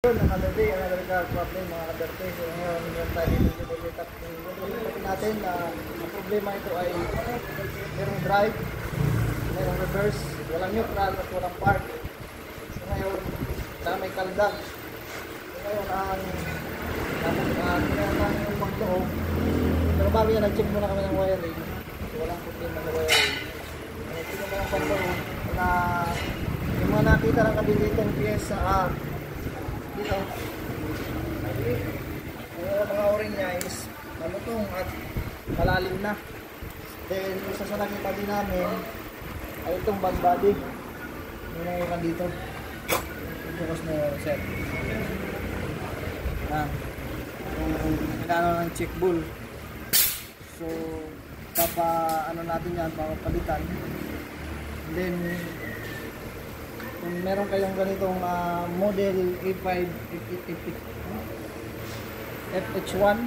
Another day, another car problem mga kaderte. So ngayon, meron tayo dito i-detect natin na ang problema ito ay merong drive, merong reverse, walang neutral at walang park. So ngayon, may kaldag. So ngayon, kailangan yung pagtoob. Pero bago yan, nag-check muna kami ng wiring. So walang problema sa wiring. Ito naman ang pagtoob na yung mga nakita ng kabilitong pyesa dito. Yung mga o-ring niya is malutong at malalim na. Then isa sa nakita din namin ay itong bag body. Yung mga dito. Focus mo set. Kailangan ng check bull. So ano natin yan, papalitan. Then kung meron kayong ganitong model A5 FH1,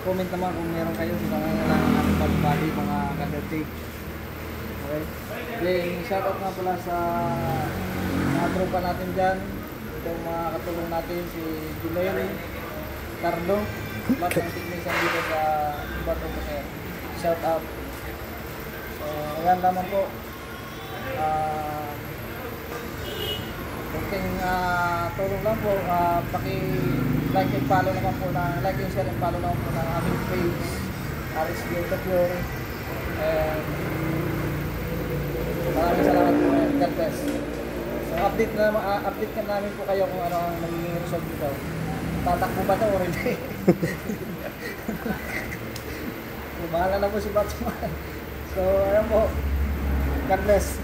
comment naman kung meron kayo sa kailangan ng bag-body mga kaderte. Okay. Then shoutout nga pala sa mga tropa natin dyan, itong mga katulong natin si Julio Cardo, lahat ng technician dito sa Batong Buker. Shoutout. So ayan naman po. Kunting tulong lang po, paki-like and follow naman po like and share and follow naman po ng aming page RSG The Pure, and maraming salamat po and God bless. So update ka namin po kayo kung ano ang magiging result dito. Tatakbo ba ito o hindi? So, bahala na po si Batman. So ayan po, God bless.